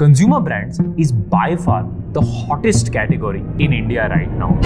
Consumer brands is by far the hottest category in India right now.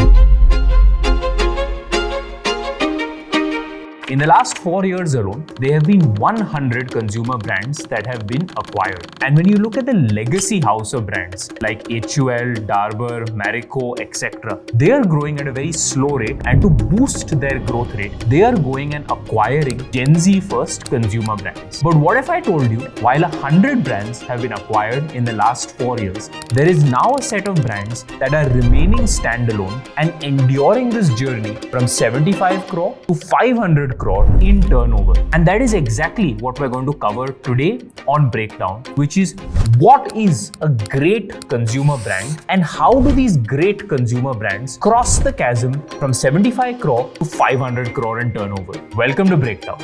In the last 4 years alone, there have been 100 consumer brands that have been acquired. And when you look at the legacy house of brands like HUL, Darbar, Marico, etc., they are growing at a very slow rate, and to boost their growth rate, they are going and acquiring Gen Z first consumer brands. But what if I told you, while 100 brands have been acquired in the last 4 years, there is now a set of brands that are remaining standalone and enduring this journey from 75 crore to 500 crore in turnover. And that is exactly what we're going to cover today on Breakdown, which is what is a great consumer brand and how do these great consumer brands cross the chasm from 75 crore to 500 crore in turnover. Welcome to Breakdown.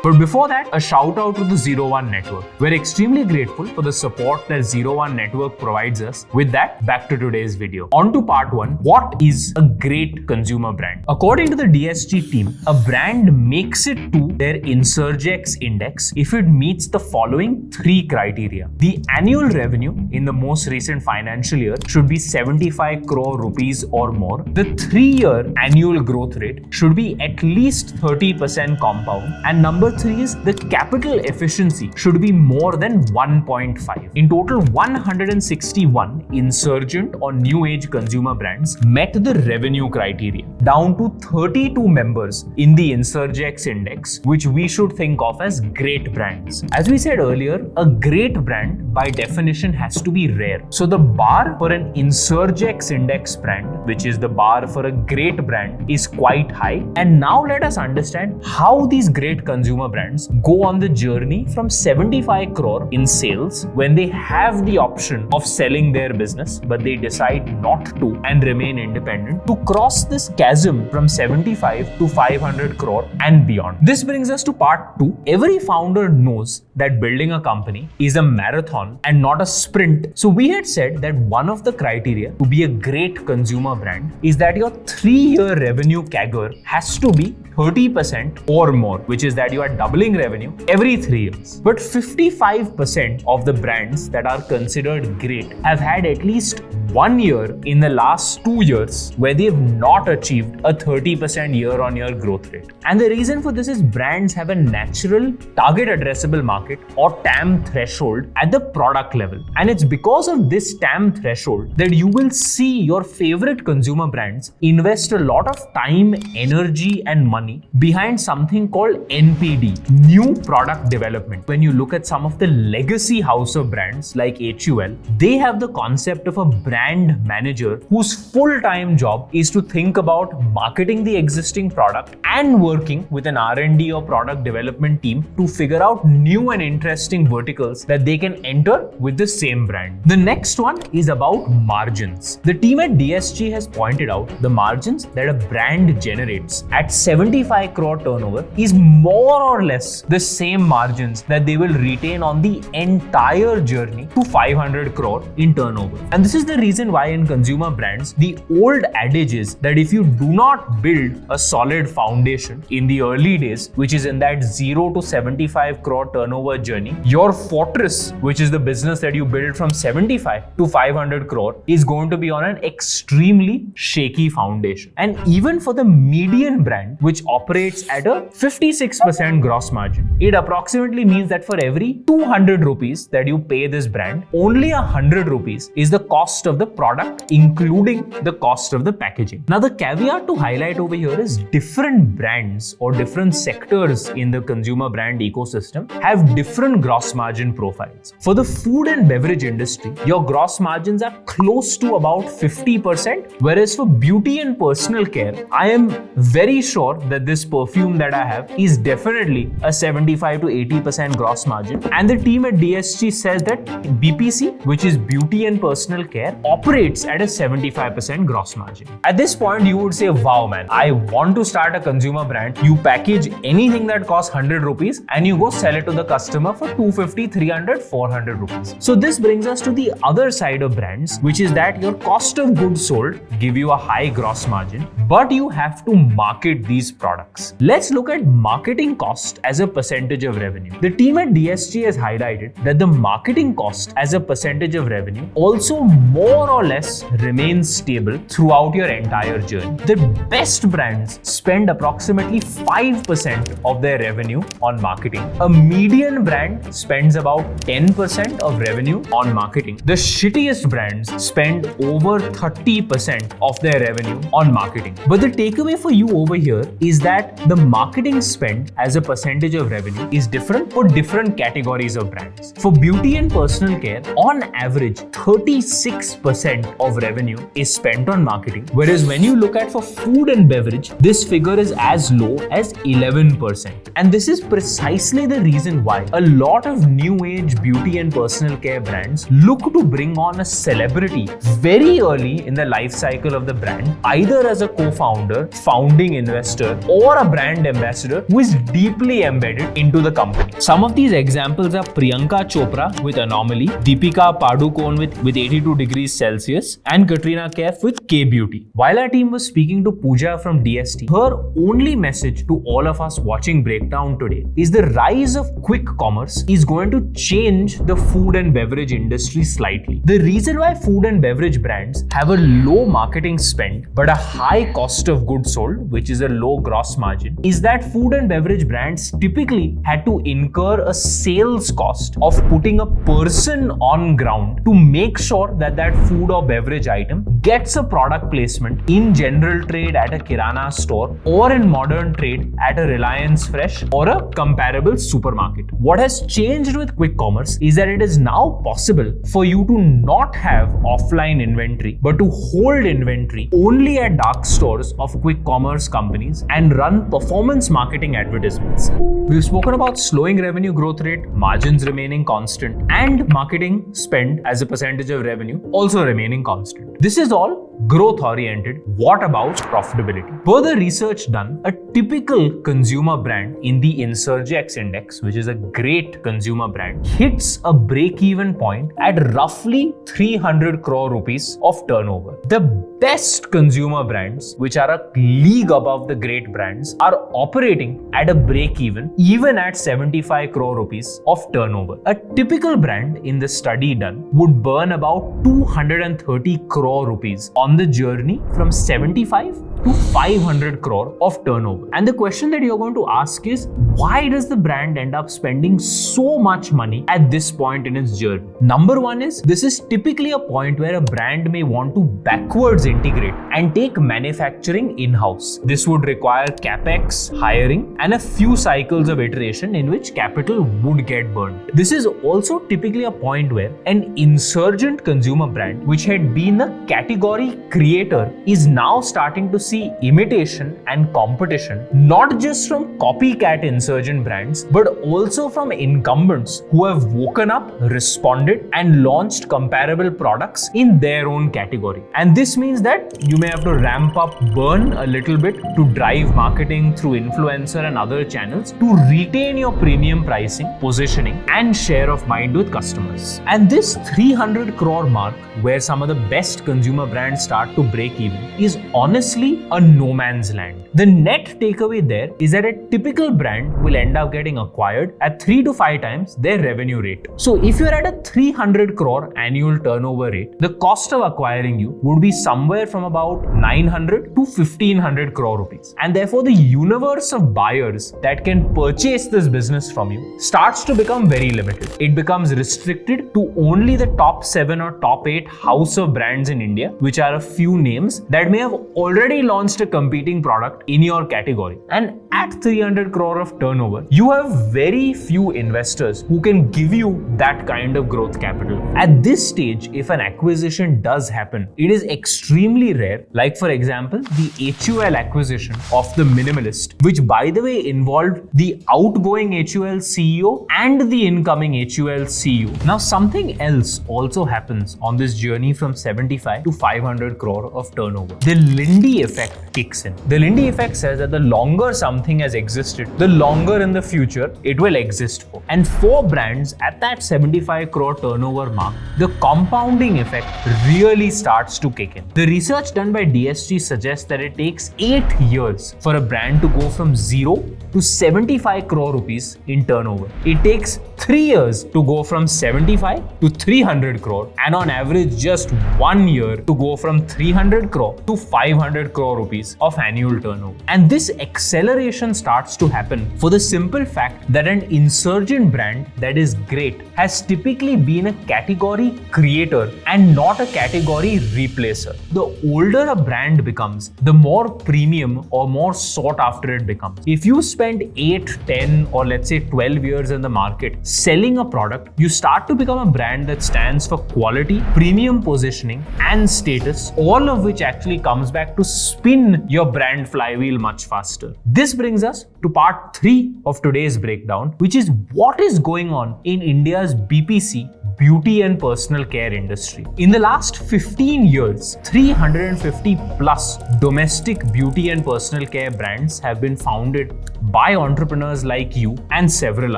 But before that, a shout out to the 01 network. We're extremely grateful for the support that 01 network provides us. With that, back to today's video. On to part 1. What is a great consumer brand? According to the DSG team, a brand makes it to their insurgent index if it meets the following 3 criteria. The annual revenue in the most recent financial year should be 75 crore rupees or more. The 3-year annual growth rate should be at least 30% compound. And number 3 is the capital efficiency should be more than 1.5. In total, 161 insurgent or new age consumer brands met the revenue criteria, down to 32 members in the insurgents index, which we should think of as great brands. As we said earlier, a great brand by definition has to be rare. So the bar for an insurgents index brand, which is the bar for a great brand, is quite high. And now let us understand how these great consumer brands go on the journey from 75 crore in sales when they have the option of selling their business, but they decide not to and remain independent, to cross this chasm from 75 to 500 crore and beyond. This brings us to part 2. Every founder knows that building a company is a marathon and not a sprint. So we had said that one of the criteria to be a great consumer brand is that your 3-year revenue CAGR has to be 30% or more, which is that you are doubling revenue every 3 years. But 55% of the brands that are considered great have had at least 1 year in the last 2 years where they have not achieved a 30% year-on-year growth rate. And the reason for this is brands have a natural target addressable market or TAM threshold at the product level. And it's because of this TAM threshold that you will see your favorite consumer brands invest a lot of time, energy, and money behind something called NPD, new product development. When you look at some of the legacy house of brands like HUL, they have the concept of a brand manager whose full-time job is to think about marketing the existing product and working with an R&D or product development team to figure out new and interesting verticals that they can enter with the same brand. The next one is about margins. The team at DSG has pointed out the margins that a brand generates at 75 crore turnover is more or less the same margins that they will retain on the entire journey to 500 crore in turnover. And this is the reason why in consumer brands, the old adage is that if you do not build a solid foundation in the early days, which is in that 0 to 75 crore turnover journey, your fortress, which is the business that you build from 75 to 500 crore, is going to be on an extremely shaky foundation. And even for the median brand, which operates at a 56% gross margin, it approximately means that for every 200 rupees that you pay this brand, only 100 rupees is the cost of the product, including the cost of the packaging. Now, the caveat to highlight over here is different brands or different sectors in the consumer brand ecosystem have different gross margin profiles. For the food and beverage industry, your gross margins are close to about 50%, whereas for beauty and personal care, I am very sure that this perfume that I have is definitely a 75 to 80% gross margin. And the team at DSG says that BPC, which is beauty and personal care, operates at a 75% gross margin. At this point, you would say, wow man, I want to start a consumer brand. You package anything that costs 100 rupees and you go sell it to the customer for 250, 300, 400 rupees. So this brings us to the other side of brands, which is that your cost of goods sold give you a high gross margin, but you have to market these products. Let's look at marketing cost as a percentage of revenue. The team at DSG has highlighted that the marketing cost as a percentage of revenue also more or less remains stable throughout your entire journey. The best brands spend approximately 5% of their revenue on marketing. A median brand spends about 10% of revenue on marketing. The shittiest brands spend over 30% of their revenue on marketing. But the takeaway for you over here is that the marketing spend as a percentage of revenue is different for different categories of brands. For beauty and personal care, on average, 36% of revenue is spent on marketing. Whereas when you look at for food and beverage, this figure is as low as 11%. And this is precisely the reason why a lot of new age beauty and personal care brands look to bring on a celebrity very early in the life cycle of the brand, either as a co-founder, founding investor, or a brand ambassador who is deeply embedded into the company. Some of these examples are Priyanka Chopra with Anomaly, Deepika Padukone with 82 degrees Celsius, and Katrina Kaif with K-Beauty. While our team was speaking to Pooja from DST, her only message to all of us watching Breakdown today is the rise of quick commerce is going to change the food and beverage industry slightly. The reason why food and beverage brands have a low marketing spend but a high cost of goods sold, which is a low gross margin, is that food and beverage brands typically had to incur a sales cost of putting a person on ground to make sure that that food or beverage item gets a product placement in general trade at a Kirana store or in modern trade at a Reliance Fresh or a comparable supermarket. What has changed with quick commerce is that it is now possible for you to not have offline inventory but to hold inventory only at dark stores of quick commerce companies and run performance marketing advertisements. We've spoken about slowing revenue growth rate, margins remaining constant, and marketing spend as a percentage of revenue also remaining constant. This is all growth oriented. What about profitability? Per the research done, a typical consumer brand in the Insurgent index, which is a great consumer brand, hits a break-even point at roughly 300 crore rupees of turnover. The best consumer brands, which are a league above the great brands, are operating at a break-even even at 75 crore rupees of turnover. A typical brand in the study done would burn about 230 crore rupees on the journey from 75 to 500 crore of turnover. And the question that you're going to ask is, why does the brand end up spending so much money at this point in its journey? Number one is, this is typically a point where a brand may want to backwards integrate and take manufacturing in-house. This would require capex, hiring, and a few cycles of iteration in which capital would get burned. This is also typically a point where an insurgent consumer brand, which had been a category creator, is now starting to see imitation and competition, not just from copycat insurgent brands, but also from incumbents who have woken up, responded, and launched comparable products in their own category. And this means that you may have to ramp up burn a little bit to drive marketing through influencer and other channels to retain your premium pricing, positioning, and share of mind with customers. And this 300 crore mark, where some of the best consumer brands start to break even, is honestly a no man's land. The net takeaway there is that a typical brand will end up getting acquired at 3 to 5 times their revenue rate. So if you're at a 300 crore annual turnover rate, the cost of acquiring you would be somewhere from about 900 to 1500 crore rupees. And therefore the universe of buyers that can purchase this business from you starts to become very limited. It becomes restricted to only the top 7 or top 8 house of brands in India, which are are a few names that may have already launched a competing product in your category. And at 300 crore of turnover, you have very few investors who can give you that kind of growth capital. At this stage, if an acquisition does happen, it is extremely rare. Like for example, the HUL acquisition of the Minimalist, which by the way involved the outgoing HUL CEO and the incoming HUL CEO. Now something else also happens on this journey from 75 to 500 crore of turnover. The Lindy effect kicks in. The Lindy effect says that the longer something has existed, the longer in the future it will exist for. And for brands at that 75 crore turnover mark, the compounding effect really starts to kick in. The research done by DSG suggests that it takes 8 years for a brand to go from 0 to 75 crore rupees in turnover. It takes 3 years to go from 75 to 300 crore, and on average just 1 year to go from 300 crore to 500 crore rupees of annual turnover. And this acceleration starts to happen for the simple fact that an insurgent brand that is great has typically been a category creator and not a category replacer. The older a brand becomes, the more premium or more sought after it becomes. If you spend 8, 10 or let's say 12 years in the market selling a product, you start to become a brand that stands for quality, premium positioning and status, all of which actually comes back to spin your brand flywheel much faster. This brings us to part 3 of today's breakdown, which is what is going on in India's BPC, beauty and personal care industry. In the last 15 years, 350 plus domestic beauty and personal care brands have been founded by entrepreneurs like you and several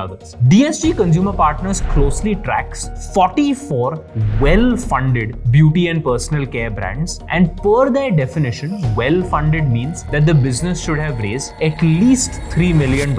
others. DSG Consumer Partners closely tracks 44 well-funded beauty and personal care brands, and per their definition, well-funded means that the business should have raised at least $3 million,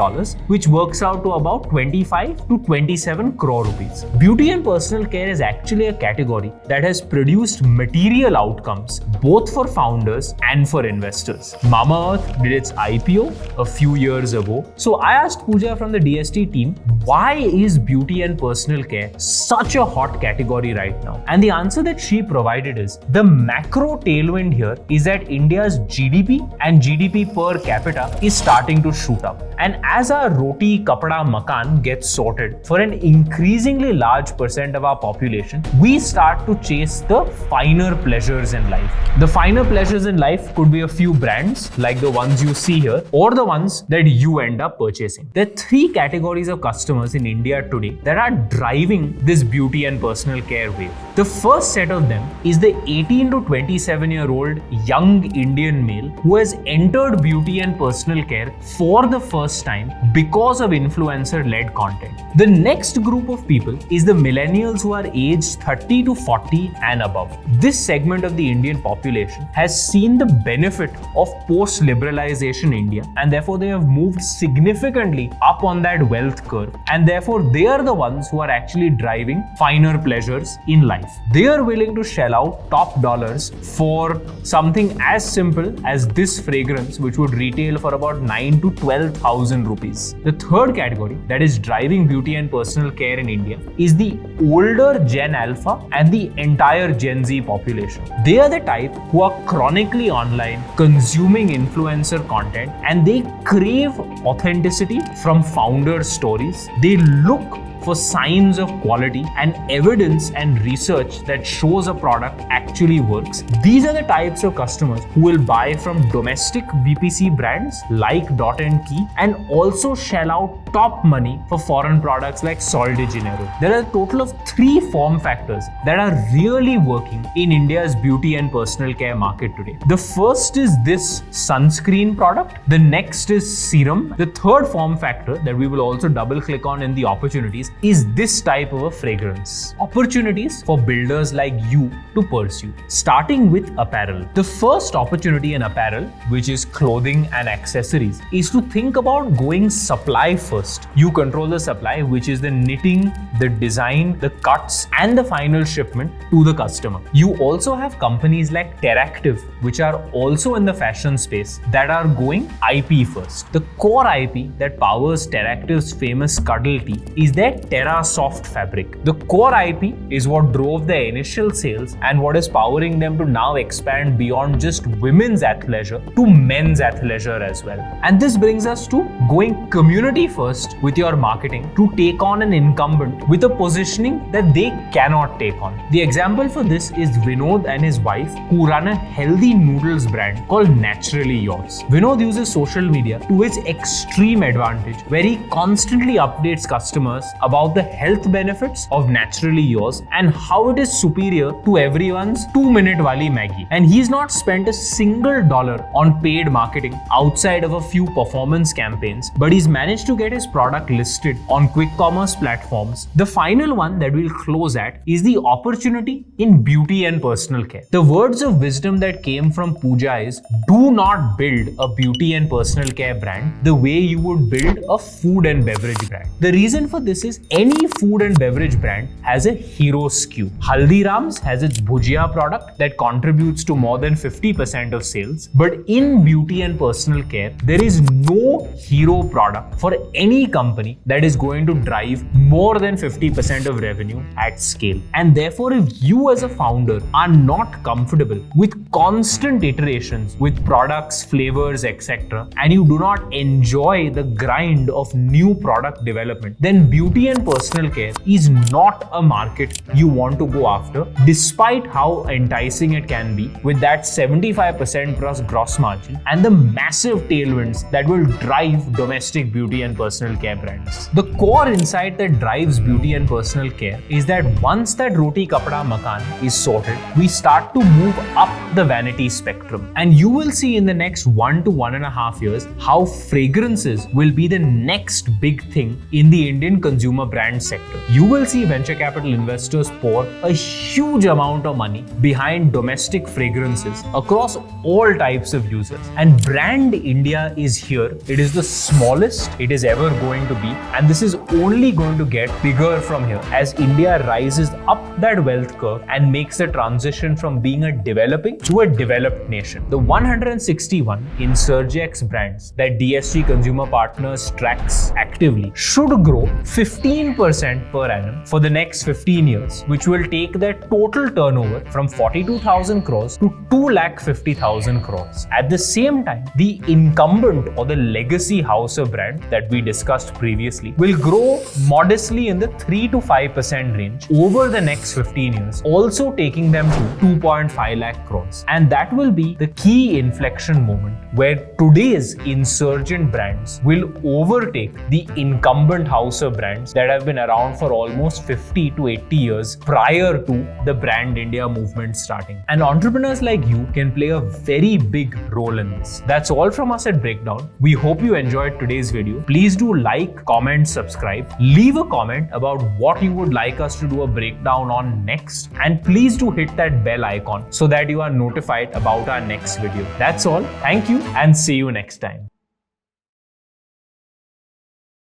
which works out to about 25 to 27 crore rupees. Beauty and personal care is actually a category that has produced material outcomes both for founders and for investors. Mamaearth did its IPO a few years ago. So I asked Pooja from the DST team, why is beauty and personal care such a hot category right now? And the answer that she provided is the macro tailwind here is that India's GDP and GDP per capita is starting to shoot up. And as our roti, kapda, makan gets sorted for an increasingly large percent of our population, we start to chase the finer pleasures in life. The finer pleasures in life could be a few brands like the ones you see here or the ones that you end up purchasing. There are 3 categories of customers in India today that are driving this beauty and personal care wave. The first set of them is the 18 to 27-year-old young Indian male who has entered beauty and personal care for the first time because of influencer-led content. The next group of people is the millennials who are aged 30 to 40 and above. This segment of the Indian population has seen the benefit of post-liberalization India, and therefore they have moved significantly up on that wealth curve, and therefore they are the ones who are actually driving finer pleasures in life. They are willing to shell out top dollars for something as simple as this fragrance, which would retail for about 9 to 12,000 rupees. The third category that is driving beauty and personal care in India is the older Gen Alpha and the entire Gen Z population. They are the type who are chronically online, consuming influencer content, and they crave authenticity from founder stories. They look for signs of quality and evidence and research that shows a product actually works. These are the types of customers who will buy from domestic BPC brands like Dot & Key and also shell out top money for foreign products like Sol de Janeiro. There are a total of 3 form factors that are really working in India's beauty and personal care market today. The first is this sunscreen product. The next is serum. The third form factor that we will also double click on in the opportunities is this type of a fragrance. Opportunities for builders like you to pursue. Starting with apparel. The first opportunity in apparel, which is clothing and accessories, is to think about going supply first. You control the supply, which is the knitting, the design, the cuts, and the final shipment to the customer. You also have companies like Teractive, which are also in the fashion space, that are going IP first. The core IP that powers Teractive's famous Cuddle Tea is their Terra Soft fabric. The core IP is what drove their initial sales and what is powering them to now expand beyond just women's athleisure to men's athleisure as well. And this brings us to going community first with your marketing to take on an incumbent with a positioning that they cannot take on. The example for this is Vinod and his wife, who run a healthy noodles brand called Naturally Yours. Vinod uses social media to its extreme advantage, where he constantly updates customers about the health benefits of Naturally Yours and how it is superior to everyone's 2-minute wali Maggie. And he's not spent a single dollar on paid marketing outside of a few performance campaigns, but he's managed to get his product listed on quick commerce platforms. The final one that we'll close at is the opportunity in beauty and personal care. The words of wisdom that came from Pooja is, do not build a beauty and personal care brand the way you would build a food and beverage brand. The reason for this is any food and beverage brand has a hero SKU. Haldiram's has its bhujia product that contributes to more than 50% of sales. But in beauty and personal care, there is no hero product for any company that is going to drive more than 50% of revenue at scale. And therefore, if you as a founder are not comfortable with constant iterations with products, flavors, etc., and you do not enjoy the grind of new product development, then beauty and personal care is not a market you want to go after, despite how enticing it can be with that 75% plus gross margin and the massive tailwinds that will drive domestic beauty and personal care brands. The core insight that drives beauty and personal care is that once that roti kapda makan is sorted, we start to move up the vanity spectrum. And you will see in the next 1 to 1.5 years how fragrances will be the next big thing in the Indian consumer brand sector. You will see venture capital investors pour a huge amount of money behind domestic fragrances across all types of users. And brand India is here. It is the smallest it is ever going to be, and this is only going to get bigger from here as India rises up that wealth curve and makes the transition from being a developing to a developed nation. The 161 insurgent brands that DSG Consumer Partners tracks actively should grow 15% per annum for the next 15 years, which will take their total turnover from 42,000 crores to 250,000 crores. At the same time, the incumbent or the legacy house of brand that we discussed previously will grow modestly in the 3 to 5% range over the next 15 years, also taking them to 2.5 lakh crores. And that will be the key inflection moment where today's insurgent brands will overtake the incumbent house of brands that have been around for almost 50 to 80 years prior to the brand India movement starting. And entrepreneurs like you can play a very big role in this. That's all from us at Breakdown. We hope you enjoyed today's video. Please do like, comment, subscribe. Leave a comment about what you would like us to do a breakdown on next. And please do hit that bell icon so that you are notified about our next video. That's all. Thank you and see you next time.